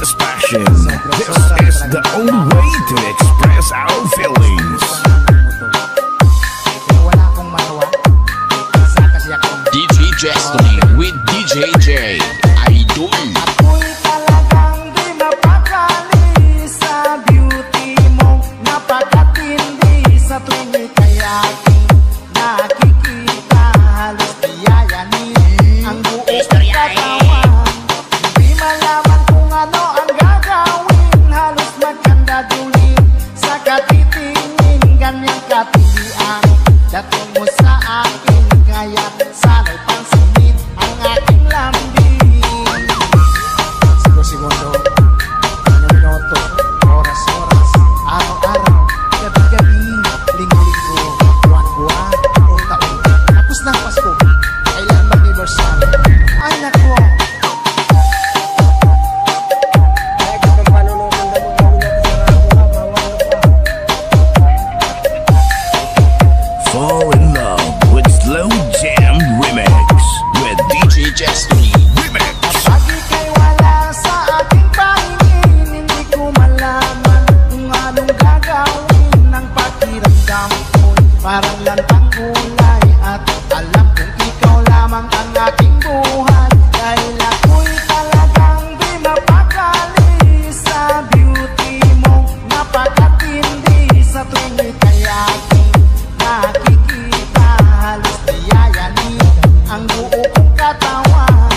is passion. This is the only way to express our feelings. DJ Destiny with DJ J. Idol. Ako'y talagang di mapakali sa beauty mo. Napakatindi sa tuwing ika'y aking nakikita. Halos iyayanin ang buong katawan. Di malaman kung ano ang gagawin. Halos magkandadulin sa katitingin. Ganyang katilian dating mo sa akin. Kaya sana'y pansinin ang aking lambing. Segundo, minuto, oras-oras, araw-araw, gabi-gabi, linggo-linggo, buwan-buwan, o taon. Tapos na ang Pasko, kailan mag-anniversary? Ay nako! Fall in love with Slow Jam Remix with DJ Destiny Remix. Kapag ika'y wala sa ating pahingin, hindi ko malaman kung anong gagawin ng pakiramdam ko'y parang lantang kulay. At alam kong ikaw lamang ang aking buhay. Dahil ako'y talagang di mapakali sa beauty mo. Napakatindi sa tuwing ika'y aking nakikita. Halos iyayanin ang buo kong katawan.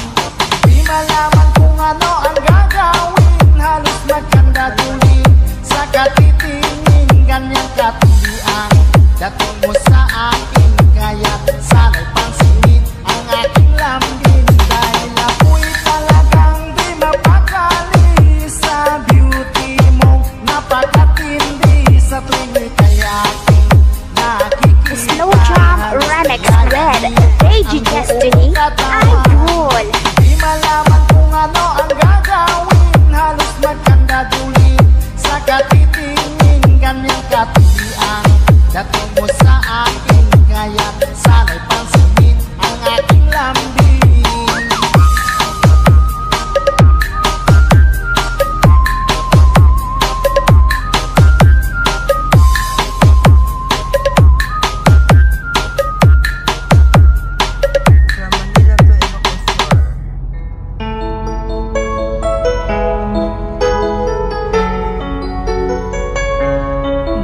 Di malaman kung ano ang gagawin. Halos magkandadulin sa katitingin. Ganyang katilian dating mo sa akin. Kaya sana'y pansinin ang aking lambing. Dahil ako'y talagang di mapakali sa beauty mo. Napakatindi sa tuwing ika'y aking nakikita. Slow Jam Remix with DJ Destiny Idol. Di malaman kung ano ang gagawin. Halos magkandadulin sa katitingin. Ganyang katilian dating mo sa akin. Kaya sana'y pansinin ang aking lambing.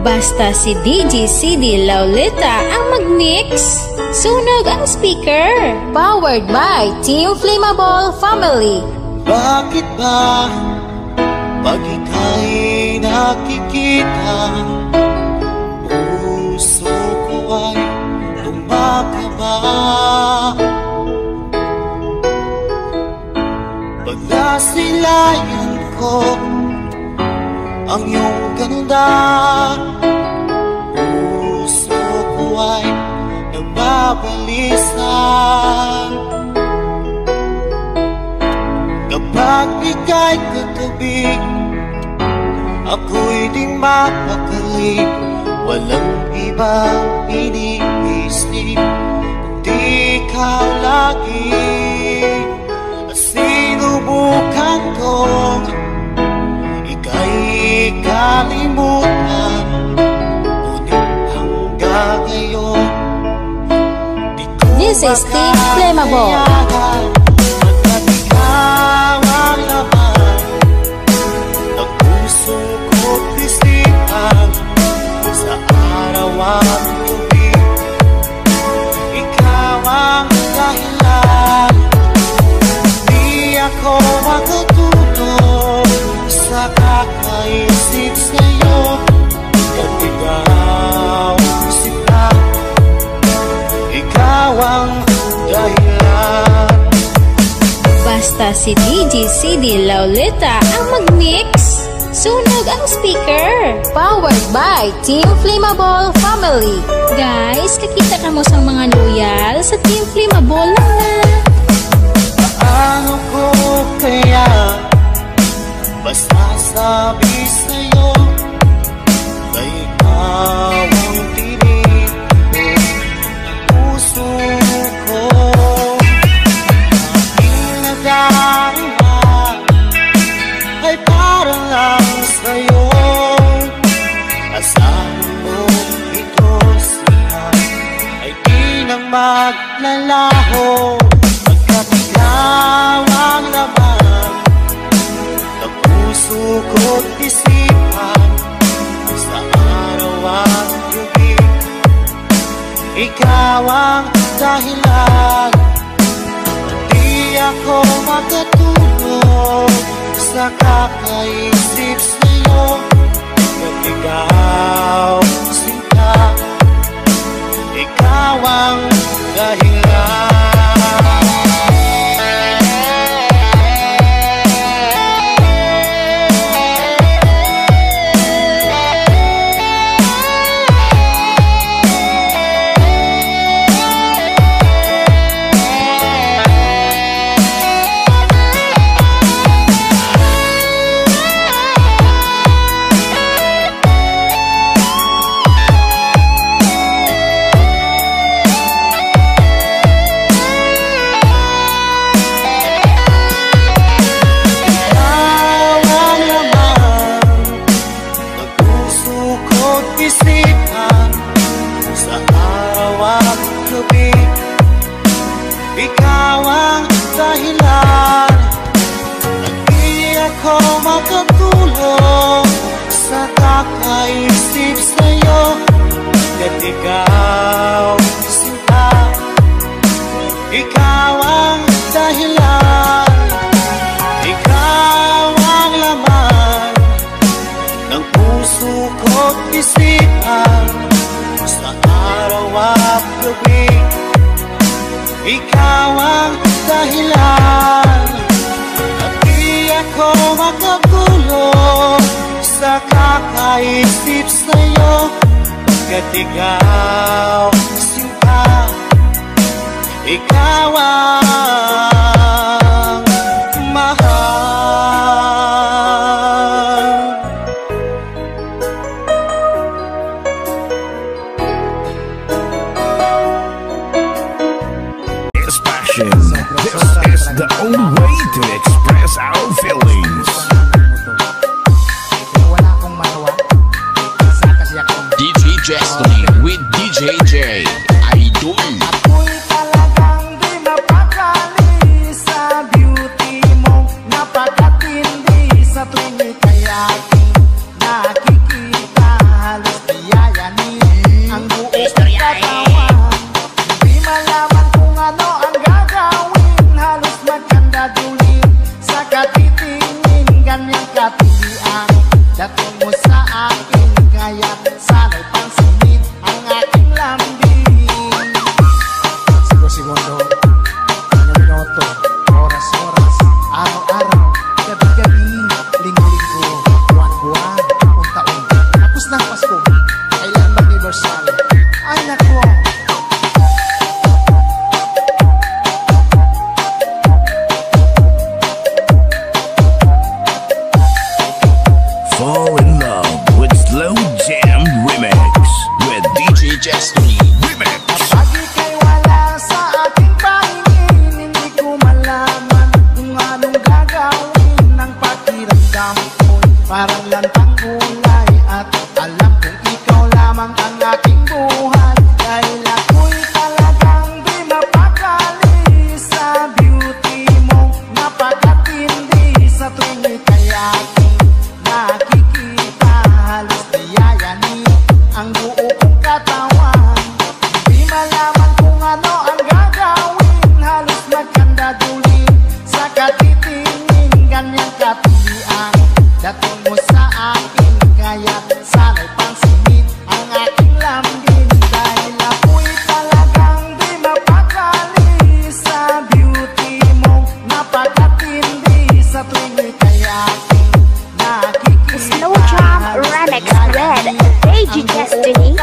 Basta si DJ CD Lauleta ang mag-mix. Sunog ang speaker. Powered by Team Flammable Family. Bakit ba pag ika'y nakikita, puso ko ay tumakaba? Pag nasilayan ko ang iyong ganda, puso ko ay nababalisan. Kapag ika'y katabi, ako'y di mapakali. Walang ibang iniisip, kundi ikaw lagi. Sinubukan kong ika'y kalimutan, ngunit hanggang ngayon di ko This is Team Flammable. Pagkat ikaw ang laman ng puso ko't isipan, sa araw at gabi ikaw ang dahilan. Di ako makatulog sa kakaisip sa'yo. At ikaw sila, ikaw ang dahilan. Basta si DJ CD Lauleta ang mag-mix. Sunog ang speaker. Powered by Team Flammable Family. Guys, kakita ka mo sa mga loyal sa Team Flammable lang na. Paano ko kaya basta sabi sa'yo na ikaw ang tinig ng puso ko? Aking nadarama ay naglalaho, pagkatigaw ang laman ng puso ko't isipan. Sa araw at gabi, ikaw ang dahilan. Di ako makatulog sa kakaisip sa'yo. Ikaw, sinta, ikaw ang dahilan. Ikaw ang dahilan. Hindi ako makatulog sa kakaisip sa'yo. At ikaw, sinta, ikaw ang dahilan. Ikaw ang laman ng puso ko't isipan. Sa araw at gabi, ikaw ang dahilan. At di ako makatulog sa kakaisip sa'yo. Pagkat ikaw, sinta, ikaw ang mahal. This is the only way to express our feelings. DJ Destiny with DJ J. Idol. Ako'y talagang di mapakali sa beauty mo. Napakatindi sa tuwing ika'y aking nakikita. Halos diyayanin ang buong katawan. Di malaman kung ano ang gagawin. Halos magkandadulin sa katitingin. Ganyang katilian dating mo sa akin. Kaya't sana'y pansinin ang aking lambing. Segundo, minuto, oras-oras, araw-araw, gabi-gabi, linggo-linggo, buwan-buwan, taon-taon. Tapos na Pasko, kailan mag-universal? Ay nako! Fall in love with Slow Jam Remix with DJ Destiny Remix. Kapag ika'y wala sa aking pahingin, hindi ko malaman kung anong gagawin. Ang pakiramdam ko'y parang lantang gulay. At alam kong ikaw lamang ang aking buhay. Dahil ako'y talagang di mapakali sa beauty mo. Napakatindi sa tuwing ika'y aking nakikita. Halos diyayanin ang buo kong katawan. Di malaman kung ano ang gagawin. Halos magkandadulin sa katitingin. Ganyang katilian dating mo sa akin. Kaya't sana'y pansinin ang aking lambing. Dahil ako'y talagang di mapakali sa beauty mo. Napakatindi sa tuwing ika'y aking nakikita. Slow Jam Remix with DJ Destiny